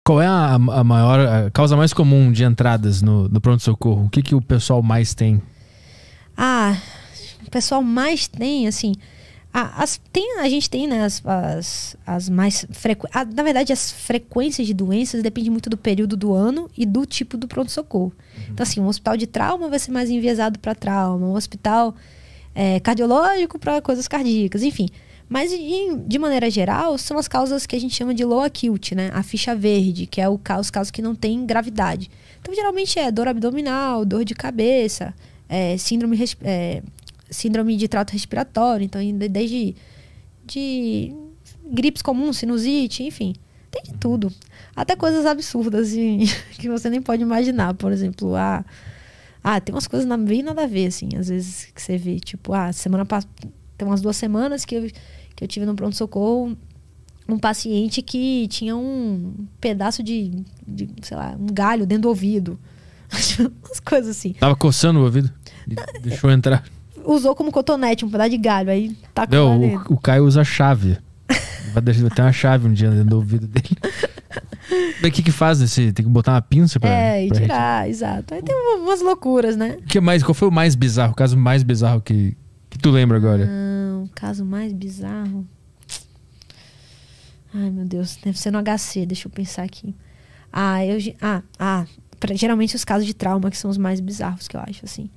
Qual é a maior, a causa mais comum de entradas no pronto-socorro? O que o pessoal mais tem? O pessoal mais tem, assim... a gente tem, né, as mais frequentes... Na verdade, as frequências de doenças dependem muito do período do ano e do tipo do pronto-socorro. Então, assim, um hospital de trauma vai ser mais enviesado para trauma. Um hospital cardiológico para coisas cardíacas, enfim... Mas, de maneira geral, são as causas que a gente chama de low acute, né? A ficha verde, que é os casos que não têm gravidade. Então, geralmente é dor abdominal, dor de cabeça, síndrome de trato respiratório. Então, desde de gripes comuns, sinusite, enfim. Tem de tudo. Até coisas absurdas assim, que você nem pode imaginar. Por exemplo, tem umas coisas bem nada a ver, assim. Às vezes que você vê, tipo, semana passada... Tem umas 2 semanas que eu tive no pronto-socorro um paciente que tinha um pedaço de, sei lá, um galho dentro do ouvido. Umas coisas assim. Tava coçando o ouvido? Deixou entrar. Usou como cotonete um pedaço de galho, aí tacou lá dentro. O Caio usa chave. Vai ter uma chave um dia dentro do ouvido dele. Mas o que faz nesse? Tem que botar uma pinça pra... E tirar, exato. Aí tem umas loucuras, né? Qual foi o mais bizarro? O caso mais bizarro que tu lembra agora? O caso mais bizarro... Ai, meu Deus. Deve ser no HC. Deixa eu pensar aqui. Geralmente os casos de trauma que são os mais bizarros, que eu acho, assim.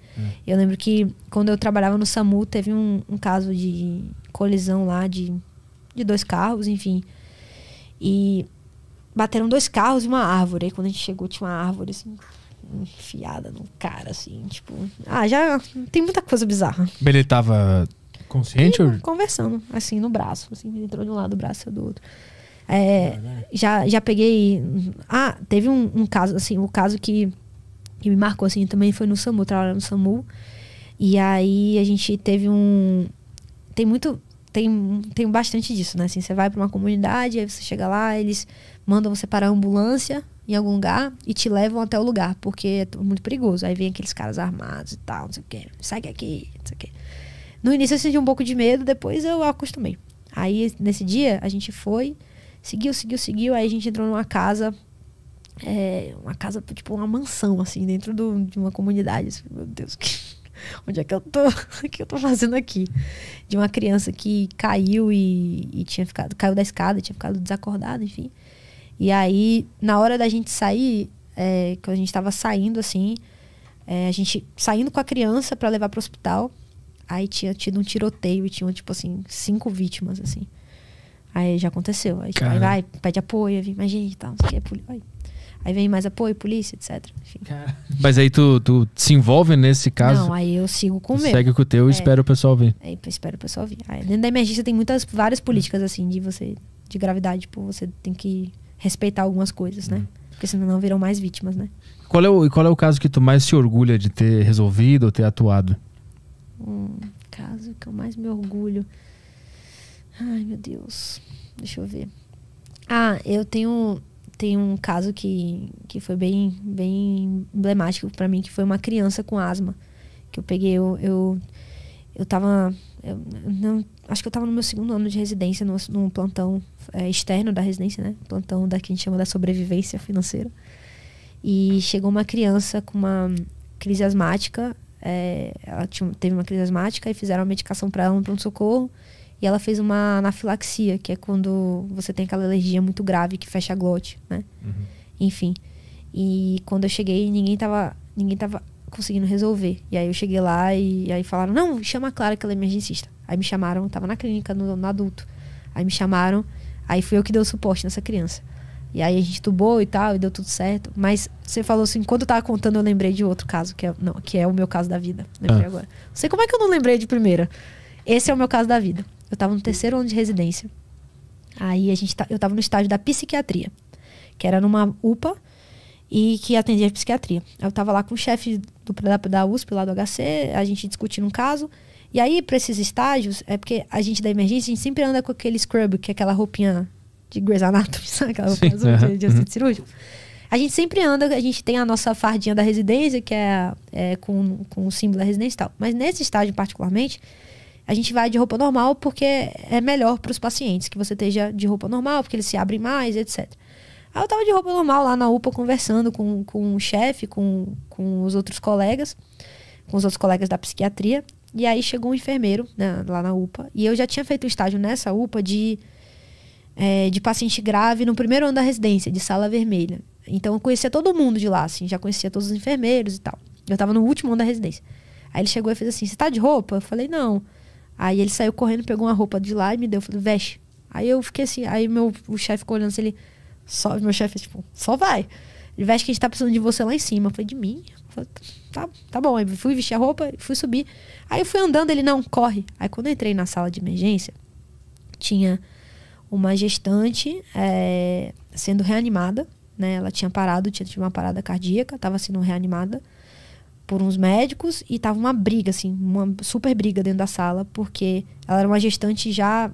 Eu lembro que quando eu trabalhava no SAMU, teve um caso de colisão lá de 2 carros, enfim. E bateram 2 carros e uma árvore. Aí quando a gente chegou, tinha uma árvore, assim... enfiada no cara, assim, tipo... já tem muita coisa bizarra. Ele tava consciente? Conversando, assim, no braço. Assim, ele entrou de um lado do braço e do outro. Já peguei... teve um caso, assim, o caso que me marcou, assim, também foi no SAMU, trabalhando no SAMU. E aí a gente teve tem bastante disso, né? Assim, você vai pra uma comunidade, aí você chega lá, eles mandam você parar a ambulância em algum lugar e te levam até o lugar, porque é muito perigoso. Aí vem aqueles caras armados e tal, não sei o que, segue aqui, não sei o que. No início eu senti um pouco de medo, depois eu acostumei. Aí nesse dia a gente foi, seguiu, aí a gente entrou numa casa, tipo uma mansão, assim, dentro de uma comunidade. Assim, meu Deus, onde é que eu tô? O que eu tô fazendo aqui? De uma criança que caiu e caiu da escada e tinha ficado desacordada, enfim. E aí, na hora da gente sair, quando a gente tava saindo, assim, a gente saindo com a criança pra levar pro hospital, aí tinha tido um tiroteio e tinham, tipo assim, 5 vítimas, assim. Aí já aconteceu. Aí tipo, vai, pede apoio, aí vem mais gente e tal, não sei o que, aí vem mais apoio, polícia, etc. Enfim. Mas aí tu se envolve nesse caso? Não, aí eu sigo com o meu. Segue com o teu e espera o pessoal vir. Aí espera o pessoal vir. Aí, dentro da emergência tem várias políticas, assim, de gravidade, tipo, você tem que respeitar algumas coisas, né? Porque senão não viram mais vítimas, né? Qual é o caso que tu mais se orgulha de ter resolvido ou ter atuado? Caso que eu mais me orgulho... Ai, meu Deus. Deixa eu ver. Eu tenho um caso que foi bem emblemático pra mim, que foi uma criança com asma. Que eu peguei, eu tava... acho que eu tava no meu 2º ano de residência, num plantão externo da residência, né? Plantão que a gente chama da sobrevivência financeira. E chegou uma criança com uma crise asmática. Ela teve uma crise asmática e fizeram a medicação para ela no pronto-socorro. E ela fez uma anafilaxia, que é quando você tem aquela alergia muito grave que fecha a glote, né? Enfim. E quando eu cheguei, ninguém tava conseguindo resolver. E aí eu cheguei lá e aí falaram, não, chama a Clara que ela é emergencista. Aí me chamaram, tava na clínica, no adulto. Aí me chamaram, aí fui eu que dei o suporte nessa criança. E aí a gente tubou e tal, e deu tudo certo. Mas você falou assim, enquanto eu tava contando, eu lembrei de outro caso, que é o meu caso da vida. Lembrei agora. Não sei como é que eu não lembrei de primeira. Esse é o meu caso da vida. Eu tava no 3º ano de residência. Aí eu tava no estágio da psiquiatria, que era numa UPA e que atendia a psiquiatria. Eu tava lá com o chefe da USP, lá do HC, a gente discutindo um caso. E aí, pra esses estágios, é porque a gente da emergência, a gente sempre anda com aquele scrub, que é aquela roupinha de Grey's Anatomy, sabe? Aquela roupinha azul de assistente cirúrgico. A gente sempre anda, a gente tem a nossa fardinha da residência, que é com o símbolo da residência e tal. Mas nesse estágio particularmente, a gente vai de roupa normal porque é melhor para os pacientes que você esteja de roupa normal, porque eles se abrem mais, etc. Aí eu tava de roupa normal lá na UPA, conversando com o chefe, com os outros colegas, com os outros colegas da psiquiatria. E aí chegou um enfermeiro, né, lá na UPA. E eu já tinha feito um estágio nessa UPA de paciente grave no primeiro ano da residência, de sala vermelha. Então eu conhecia todo mundo de lá, assim, já conhecia todos os enfermeiros e tal. Eu tava no último ano da residência. Aí ele chegou e fez assim, você tá de roupa? Eu falei, não. Aí ele saiu correndo, pegou uma roupa de lá e me deu. Eu falei, veste. Aí eu fiquei assim, aí o chefe ficou olhando assim, meu chefe, tipo, só vai. Ele veste que a gente tá precisando de você lá em cima. Eu falei, de mim? Eu falei, tá bom. Aí fui vestir a roupa, fui subir. Aí eu fui andando, ele, não, corre. Aí quando eu entrei na sala de emergência, tinha uma gestante sendo reanimada, né? Ela tinha tido uma parada cardíaca, estava sendo reanimada por uns médicos e tava uma briga, assim, uma super briga dentro da sala, porque ela era uma gestante já,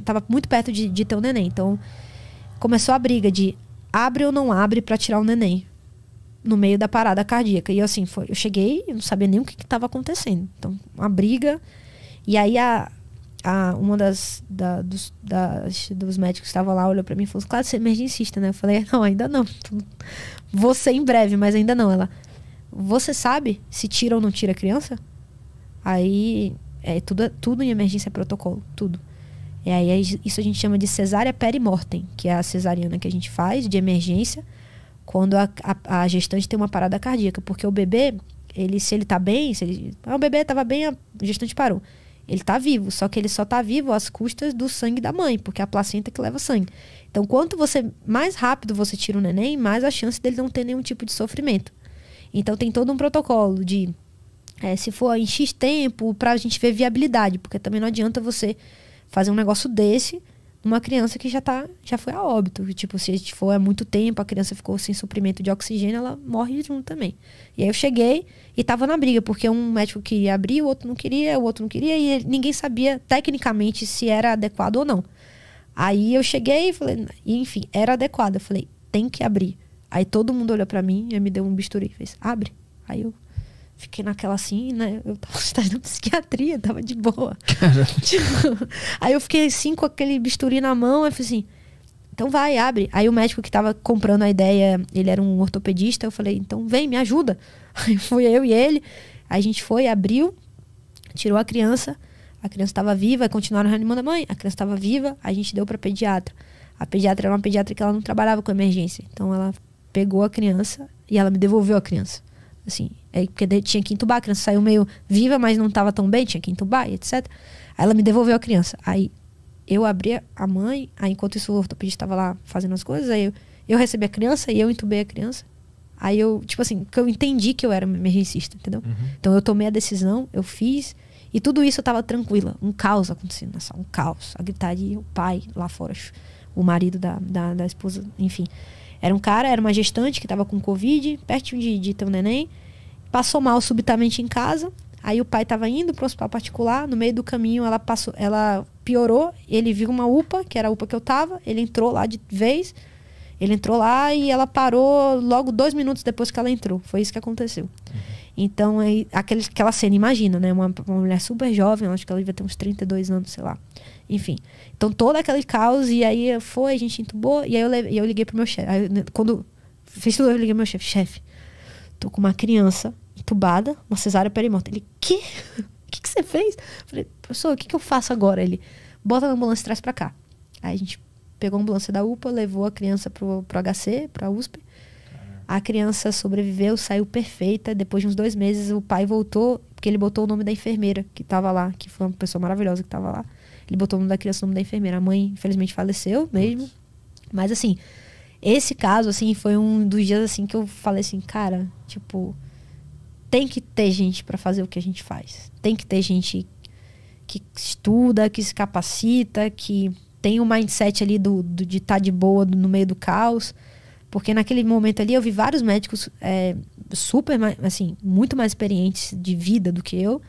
tava muito perto de ter um neném. Então, começou a briga de abre ou não abre para tirar o neném no meio da parada cardíaca. E assim, eu cheguei e não sabia nem o que estava acontecendo. Então, uma briga. E aí uma dos médicos que estava lá olhou para mim e falou, claro, você é emergencista, né? Eu falei, não, ainda não. Vou ser em breve, mas ainda não. Ela, você sabe se tira ou não tira a criança? Aí, tudo em emergência é protocolo, tudo. E aí isso a gente chama de cesárea perimortem, que é a cesariana que a gente faz de emergência quando a gestante tem uma parada cardíaca. Porque o bebê, se ele tá bem, o bebê tava bem, a gestante parou. Ele tá vivo, só que ele só tá vivo às custas do sangue da mãe, porque é a placenta que leva sangue. Então, quanto mais rápido você tira o neném, mais a chance dele não ter nenhum tipo de sofrimento. Então, tem todo um protocolo de, se for em X tempo, pra gente ver viabilidade, porque também não adianta você fazer um negócio desse numa criança que já foi a óbito. Tipo, se for há muito tempo, a criança ficou sem suprimento de oxigênio, ela morre junto também. E aí eu cheguei e tava na briga, porque um médico queria abrir, o outro não queria, e ninguém sabia tecnicamente se era adequado ou não. Aí eu cheguei e falei, enfim, era adequado. Eu falei, tem que abrir. Aí todo mundo olhou pra mim e me deu um bisturi e fez, abre. Aí eu fiquei naquela assim, né? Eu tava na psiquiatria, tava de boa. Tipo, aí eu fiquei assim com aquele bisturi na mão, eu falei assim, então vai, abre. Aí o médico que tava comprando a ideia, ele era um ortopedista, eu falei, então vem, me ajuda. Aí fui eu e ele, aí a gente foi, abriu, tirou a criança estava viva, aí continuaram reanimando a mãe, a criança estava viva, a gente deu pra pediatra. A pediatra era uma pediatra que ela não trabalhava com emergência, então ela pegou a criança e ela me devolveu a criança. Assim, porque tinha que entubar, a criança saiu meio viva, mas não estava tão bem, tinha que entubar e etc. Aí ela me devolveu a criança. Aí eu abri a mãe, aí enquanto isso o ortopedista estava lá fazendo as coisas, aí eu recebi a criança e eu entubei a criança. Aí eu, tipo assim, porque eu entendi que eu era emergencista, entendeu? Uhum. Então eu tomei a decisão, eu fiz, e tudo isso eu tava tranquila. Um caos acontecendo na sala, um caos. A gritaria, o pai lá fora, o marido da esposa, enfim. Era uma gestante que tava com Covid, pertinho de ter um neném. Passou mal subitamente em casa. Aí o pai tava indo pro hospital particular. No meio do caminho ela piorou. Ele viu uma UPA, que era a UPA que eu tava. Ele entrou lá de vez. Ele entrou lá e ela parou logo 2 minutos depois que ela entrou. Foi isso que aconteceu. Uhum. Então, aquela cena, imagina, né? Uma mulher super jovem, acho que ela devia ter uns 32 anos, sei lá. Enfim. Então, todo aquele caos, e aí a gente entubou, e aí eu liguei pro meu chefe. Quando fiz tudo, eu liguei pro meu chefe, tô com uma criança entubada, uma cesárea perimortem. Ele, quê? O que você fez? Eu falei, professor, o que eu faço agora? Ele, bota na ambulância e traz pra cá. Aí a gente pegou a ambulância da UPA, levou a criança pro HC, pra USP. A criança sobreviveu, saiu perfeita. Depois de uns 2 meses, o pai voltou, porque ele botou o nome da enfermeira que estava lá, que foi uma pessoa maravilhosa que estava lá. Ele botou o nome da criança, o nome da enfermeira. A mãe, infelizmente, faleceu mesmo. Nossa. Mas, assim, esse caso, assim, foi um dos dias, assim, que eu falei assim, cara, tipo, tem que ter gente para fazer o que a gente faz. Tem que ter gente que estuda, que se capacita, que tem o mindset ali de estar de boa no meio do caos. Porque naquele momento ali eu vi vários médicos super, assim, muito mais experientes de vida do que eu,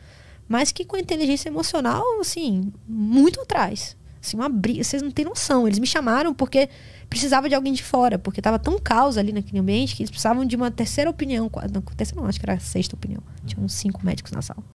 mas que com inteligência emocional, assim, muito atrás. Assim, uma briga, vocês não têm noção. Eles me chamaram porque precisava de alguém de fora, porque estava tão caos ali naquele ambiente que eles precisavam de uma terceira opinião. Não, terceira não, acho que era a 6ª opinião. Tinha uns 5 médicos na sala.